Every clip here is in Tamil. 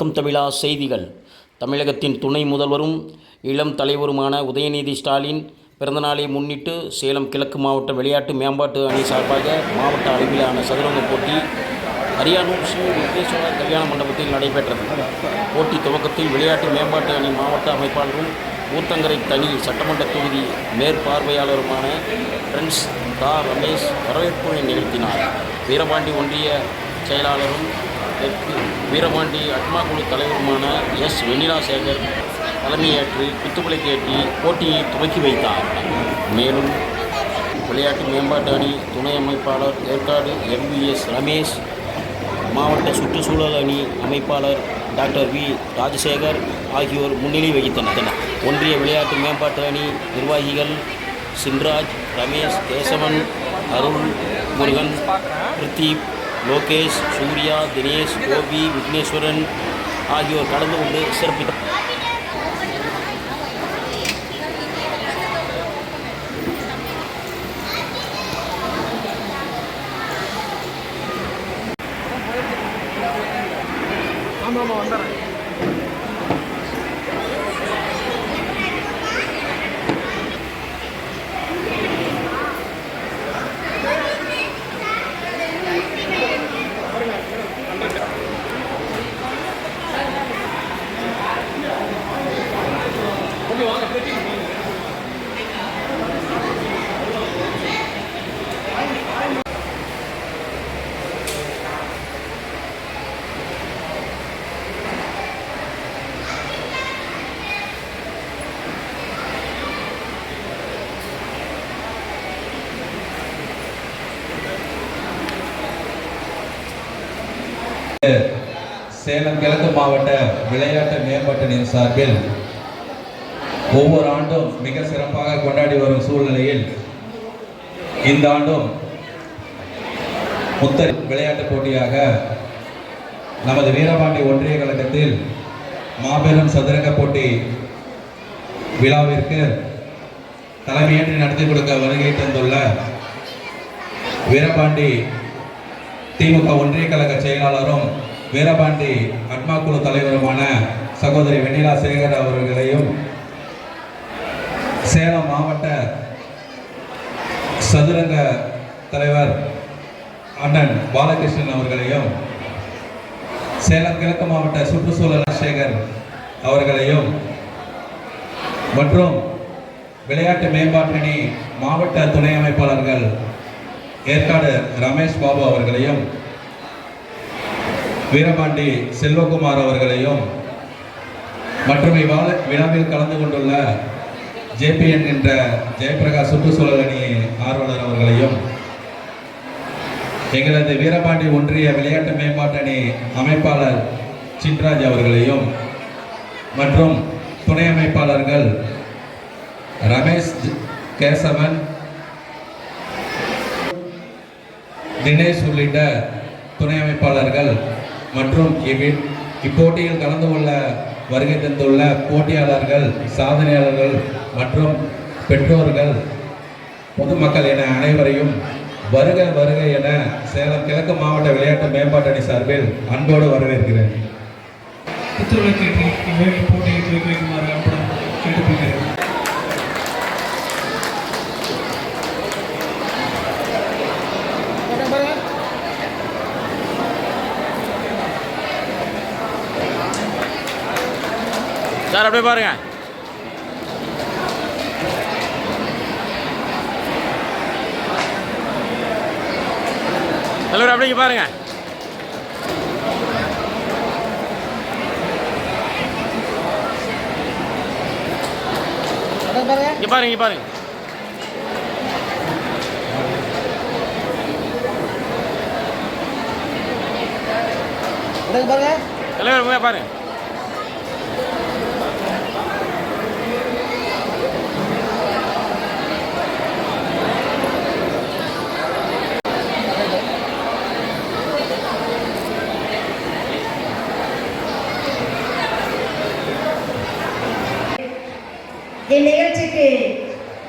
வணக்கம் தமிழா செய்திகள். தமிழகத்தின் துணை முதல்வரும் இளம் தலைவருமான உதயநிதி ஸ்டாலின் பிறந்தநாளை முன்னிட்டு சேலம் கிழக்கு மாவட்ட விளையாட்டு மேம்பாட்டு அணி சார்பாக மாவட்ட அளவிலான சதுரங்க போட்டி அரியானூர் ஸ்ரீ விக்னேஸ்வரர் கல்யாண மண்டபத்தில் நடைபெற்றது. போட்டி துவக்கத்தில் விளையாட்டு மேம்பாட்டு அணி மாவட்ட அமைப்பாளரும் ஊத்தங்கரை தனி சட்டமன்ற தொகுதி மேற்பார்வையாளருமான பிரின்ஸ் தா ரமேஷ் வரவேற்புரை நிகழ்த்தினார். வீரபாண்டி ஒன்றிய செயலாளரும் வீரபாண்டி அட்மா குழு தலைவருமான எஸ் வெண்ணிலா சேகர் தலைமையேற்று குத்துவிளை கேட்டி போட்டியை துவக்கி வைத்தார். மேலும் விளையாட்டு மேம்பாட்டு அணி துணை அமைப்பாளர் ஏற்காடு MVS ரமேஷ், மாவட்ட சுற்றுச்சூழல் அணி அமைப்பாளர் டாக்டர் வி ராஜசேகர் ஆகியோர் முன்னிலை வகித்தனர். ஒன்றிய விளையாட்டு மேம்பாட்டு அணி நிர்வாகிகள் சின்ராஜ், ரமேஷ், கேசவன், அருள் முருகன், பிரதீப், லோகேஷ், சூர்யா, தினேஷ், கோபி, விக்னேஸ்வரன் ஆகியோர் கலந்து கொண்டு சிறப்பித்தார். சேலம் கிழக்கு மாவட்ட விளையாட்டு மேம்பாட்டு சார்பில் ஒவ்வொரு ஆண்டும் மிக சிறப்பாக கொண்டாடி வரும் சூழ்நிலையில் இந்த ஆண்டும் முத்தரி விளையாட்டு போட்டியாக நமது வீரபாண்டி ஒன்றிய கழகத்தில் மாபெரும் சதுரங்க போட்டி விழாவிற்கு தலைமையேற்று நடத்தி கொடுக்க வருகை தந்துள்ள வீரபாண்டி திமுக ஒன்றிய கழக செயலாளரும் வீரபாண்டி அட்மா குழு தலைவருமான சகோதரி வெண்ணிலா சேகர் அவர்களையும், சேலம் மாவட்ட சதுரங்க தலைவர் அண்ணன் பாலகிருஷ்ணன் அவர்களையும், சேலம் கிழக்கு மாவட்ட சுற்றுச்சூழல் சேகர் அவர்களையும் மற்றும் விளையாட்டு மேம்பாட்டணி மாவட்ட துணை அமைப்பாளர்கள் ஏற்காடு ரமேஷ் பாபு அவர்களையும், வீரபாண்டி செல்வகுமார் அவர்களையும் மற்றும் விழாவில் கலந்து கொண்டுள்ள JPN என்ற ஜெயபிரகாஷ் சுற்றுச்சூழல் அணி ஆர்வலர் அவர்களையும், எங்களது வீரபாண்டி ஒன்றிய விளையாட்டு மேம்பாட்டு அணி அமைப்பாளர் சின்ராஜ் அவர்களையும் மற்றும் துணை அமைப்பாளர்கள் ரமேஷ், கேசவன், தினேஷ் உள்ளிட்ட துணை அமைப்பாளர்கள் மற்றும் இப்போட்டியில் கலந்து கொள்ள வருகை தந்துள்ள போட்டியாளர்கள், சாதனையாளர்கள் மற்றும் பெற்றோர்கள், பொதுமக்கள் என அனைவரையும் வருக வருக என சேலம் கிழக்கு மாவட்ட விளையாட்டு மேம்பாட்டு அணி சார்பில் அன்போடு வரவேற்கிறேன். போட்டியை துவக்கி வைக்குமாறு கேட்டுக்கொள்கிறேன். சார் அப்படியே பாருங்க. தலைவர் அப்படியே பாருங்க. இங்க பாருங்க, இங்க பாருங்க. தலைவர் பாருங்க. இந்நிகழ்ச்சிக்கு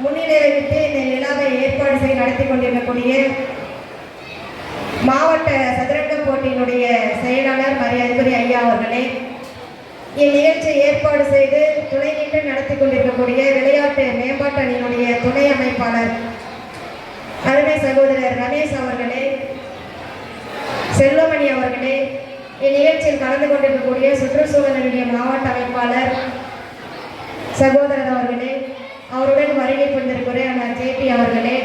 முன்னிலை வைத்து இந்த விழாவை ஏற்பாடு செய்து நடத்தி கொண்டிருக்கக்கூடிய மாவட்ட சதுரங்க போட்டியினுடைய செயலாளர் மரியாதைக்குரிய ஐயா அவர்களே, இந்நிகழ்ச்சியை ஏற்பாடு செய்து துணை நின்று நடத்தி கொண்டிருக்கக்கூடிய விளையாட்டு மேம்பாட்டு அணியினுடைய துணை அமைப்பாளர் அருமை சகோதரர் ரமேஷ் அவர்களே, செல்வமணி அவர்களே, இந்நிகழ்ச்சியில் கலந்து கொண்டிருக்கக்கூடிய சுற்றுச்சூழல் நிலைய மாவட்ட அமைப்பாளர் சகோதரர் அவர்களே, அவருடன் வருகை புரிந்திருக்கிற அண்ணா ஜேபி அவர்களே,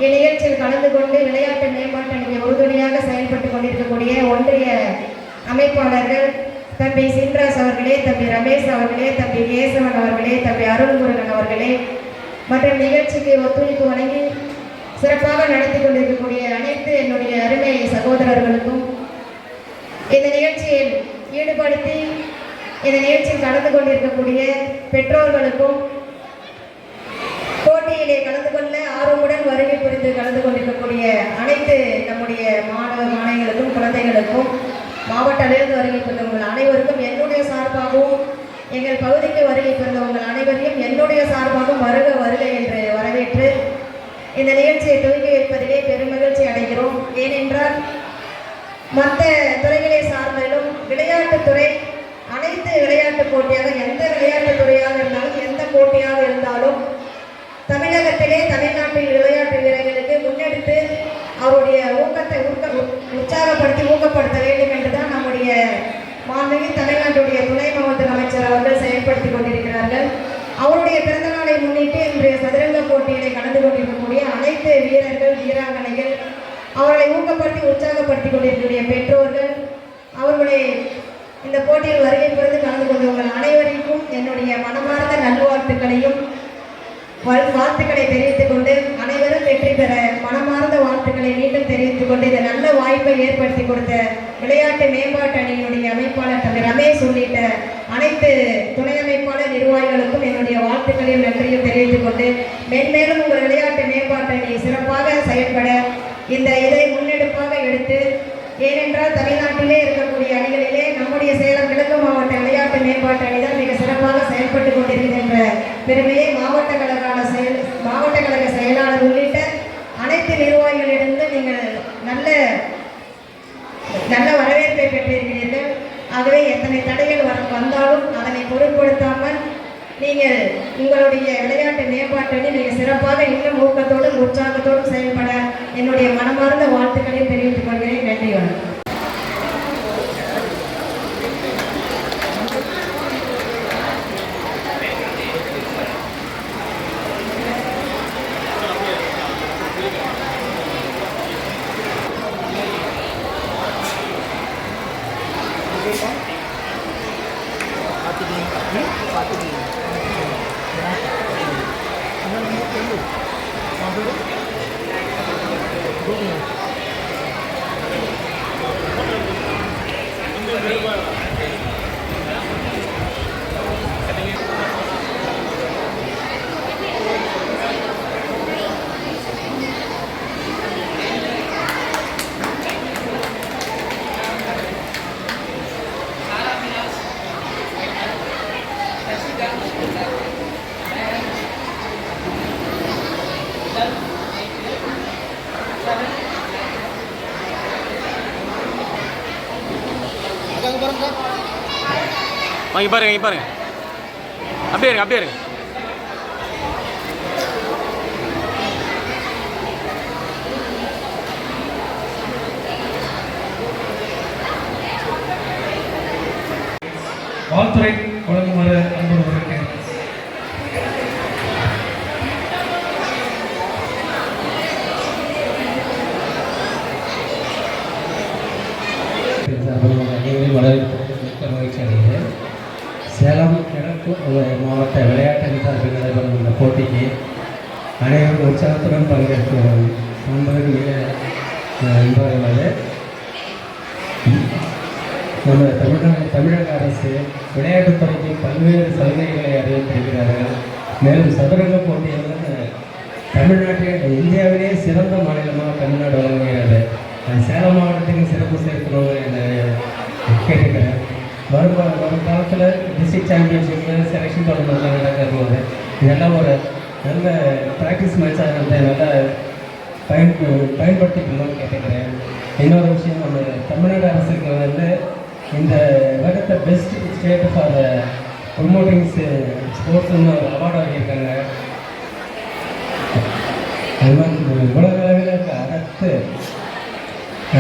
இந்நிகழ்ச்சியில் கலந்து கொண்டு விளையாட்டு மேம்பாட்டு அணியை உறுதுணையாக செயல்பட்டு கொண்டிருக்கக்கூடிய ஒன்றிய அமைப்பாளர்கள் தம்பி சின்ராஸ் அவர்களே, தம்பி ரமேஷ் அவர்களே, தம்பி கேசவன் அவர்களே, தம்பி அருள்முருகன் அவர்களே மற்றும் நிகழ்ச்சிக்கு ஒத்துழைப்பு வழங்கி சிறப்பாக நடத்தி கொண்டிருக்கக்கூடிய அனைத்து என்னுடைய அருமை சகோதரர்களுக்கும், இந்த நிகழ்ச்சியில் ஈடுபடுத்தி இந்த நிகழ்ச்சியில் கலந்து கொண்டிருக்கக்கூடிய பெற்றோர்களுக்கும், போட்டியிலே கலந்து கொள்ள ஆர்வமுடன் வருகை புரிந்து கலந்து கொண்டிருக்கக்கூடிய அனைத்து நம்முடைய மாணவ மாணவிகளுக்கும் குழந்தைகளுக்கும், மாவட்ட அளவிலிருந்து வருகை புரிந்த உங்கள் அனைவருக்கும் என்னுடைய சார்பாகவும், எங்கள் பகுதிக்கு வருகை புரிந்த உங்கள் அனைவரையும் என்னுடைய சார்பாகவும் வருக வருக என்று வரவேற்று இந்த நிகழ்ச்சியை துவக்கி வைப்பதிலே பெருமகிழ்ச்சி அடைகிறோம். ஏனென்றால் மற்ற துறைகளை சார்ந்தாலும் விளையாட்டுத்துறை அனைத்து விளையாட்டு போட்டியாக, எந்த விளையாட்டு துறையாக இருந்தாலும், எந்த போட்டியாக இருந்தாலும் தமிழகத்திலே தமிழ்நாட்டில் விளையாட்டு வீரர்களுக்கு முன்னெடுத்து அவருடைய ஊக்கத்தை உற்சாகப்படுத்தி ஊக்கப்படுத்த வேண்டும் என்றுதான் நம்முடைய மாண்புமிகு தமிழ்நாட்டுடைய துணை மாவட்ட அமைச்சர் அவர்கள் செயல்படுத்தி கொண்டிருக்கிறார்கள். அவருடைய பிறந்த நாளை முன்னிட்டு இன்றைய சதுரங்க போட்டியிலே கலந்து கொண்டிருக்கக்கூடிய அனைத்து வீரர்கள் வீராங்கனைகள், அவர்களை ஊக்கப்படுத்தி உற்சாகப்படுத்தி கொண்டிருக்கக்கூடிய பெற்றோர்கள், அவர்களை இந்த போட்டியில் வருகை புரிந்து கலந்து கொண்டவர்கள் அனைவருக்கும் என்னுடைய மனமார்ந்த நல்வாழ்த்துக்களையும் வாழ்த்துக்களை தெரிவித்துக் கொண்டு, அனைவரும் வெற்றி பெற மனமார்ந்த வாழ்த்துக்களை மீண்டும் தெரிவித்துக் கொண்டு, இந்த நல்ல வாய்ப்பை ஏற்படுத்தி கொடுத்த விளையாட்டு மேம்பாட்டு அணியினுடைய அமைப்பாளர் தம்பி ரமேஷ் உள்ளிட்ட அனைத்து துணை அமைப்பாளர் நிர்வாகிகளுக்கும் என்னுடைய வாழ்த்துக்களையும் நன்றியும் தெரிவித்துக் கொண்டு, மென்மேலும் உங்கள் விளையாட்டு மேம்பாட்டு அணி சிறப்பாக செயல்பட இந்த இதை முன்னெடுப்பாக எடுத்து, ஏனென்றால் தமிழ்நாட்டிலே இருக்கக்கூடிய அணிகளிலே நம்முடைய சேலம் கிழக்கு மாவட்ட விளையாட்டு மேம்பாட்டு அணிதான் மிக சிறப்பாக செயல்பட்டு கொண்டிருக்கின்ற பெருமையை மாவட்ட கழக செயலாளர் உள்ளிட்ட அனைத்து நிர்வாகிகளிலிருந்து நீங்கள் நல்ல வரவேற்பை பெற்றிருக்கிறீர்கள். ஆகவே எத்தனை தடைகள் வந்தாலும் அதனை பொருட்படுத்தாமல் நீங்கள் உங்களுடைய விளையாட்டு மேம்பாட்டு அணி மிக சிறப்பாக இன்னும் ஊக்கத்தோடும் உற்சாகத்தோடும் செயல்பட என்னுடைய மனமார்ந்த வாழ்த்துக்களையும் தெரிவித்துக் கொள்கிறேன். நன்றி, வணக்கம். இங்கே பாருங்க, இங்கே பாருங்க, அப்படியே இருங்க, அப்படியே இருங்க. வாழ்த்துறை வழங்குமாறு அன்போடு வருகிறேன். மிக்க மகிழ்ச்சி அடைகிறேன். சேலம் கிழக்கு மாவட்ட விளையாட்டு சார்பில் நடைபெறும் இந்த போட்டிக்கு அனைவரும் உற்சாகத்துடன் பங்கேற்கிறோம் என்பது மிக நம்புகிறது. நம்ம தமிழக அரசு விளையாட்டுத்துறைக்கு பல்வேறு சலுகைகளை அறிவித்திருக்கிறார்கள். மேலும் சதுரங்க போட்டிகள் தமிழ்நாட்டில் இந்தியாவிலே சிறந்த மாநிலமாக தமிழ்நாடு வழங்குகிறது. சேலம் மாவட்டத்துக்கு சிறப்பு சேர்க்கணும் என்று கேட்டுக்கிறேன். வரும் காலத்தில் டிஸ்ட்ரிக்ட் சாம்பியன்ஷிப்பில் செலெக்ஷன் டோர்னமெண்ட்லாம் நடக்க போகுது. இதெல்லாம் ஒரு நல்ல ப்ராக்டிஸ் மேட்சாக நல்லா பயன்படுத்திக்கணும்னு கேட்டுக்கிறேன். இன்னொரு விஷயம், நம்ம தமிழ்நாடு அரசுக்கு இந்த வருடத்தை பெஸ்ட் ஸ்டேட் ஃபார் ப்ரொமோட்டிங் ஸ்போர்ட்ஸ்னு ஒரு அவார்டு வாங்கியிருக்காங்க. அது மாதிரி உலக அளவில் இருக்க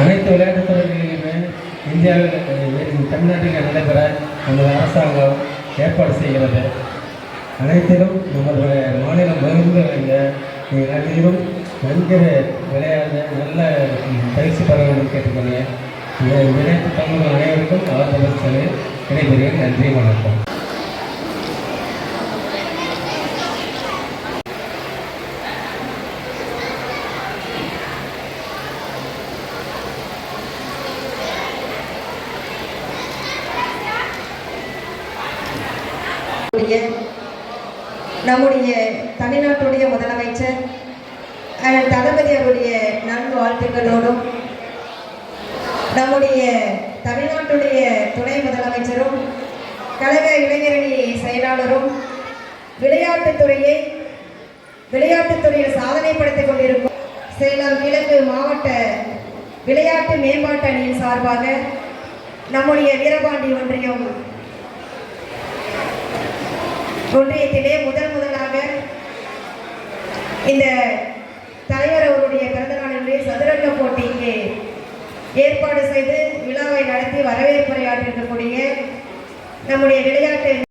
அனைத்து விளையாட்டுத் துறைகளிலுமே இந்தியாவில் தமிழ்நாட்டில் நடைபெற நமது அரசாங்கம் ஏற்பாடு செய்கிறது. அனைத்திலும் நமது மாநிலம் மகிழ்ந்து விளைந்த நீங்கள் அனைவரும் நன்கு விளையாட நல்ல பயிற்சி பெற வேண்டும் கேட்டுக்கொள்கிறேன். விளையாட்டு தமிழ் அனைவருக்கும் ஆதரவு சொல்லி விடைபெறுகிறேன். நன்றி, வணக்கம். நம்முடைய தமிழ்நாட்டுடைய முதலமைச்சர் தளபதி அவருடைய நல்வாழ்த்துக்களோடும் நம்முடைய தமிழ்நாட்டுடைய துணை முதலமைச்சரும் கழக இளைஞரணி செயலாளரும் விளையாட்டுத்துறையில் சாதனை படைத்துக் கொண்டிருக்கும் சேலம் கிழக்கு மாவட்ட விளையாட்டு மேம்பாட்டு அணியின் சார்பாக நம்முடைய வீரபாண்டி ஒன்றியத்திலே முதலாக இந்த தலைவர் அவருடைய பிறந்த நாளிலே சதுரங்க போட்டிக்கு ஏற்பாடு செய்து விழாவை நடத்தி வரவேற்புரையாற்றிருக்கக்கூடிய நம்முடைய விளையாட்டு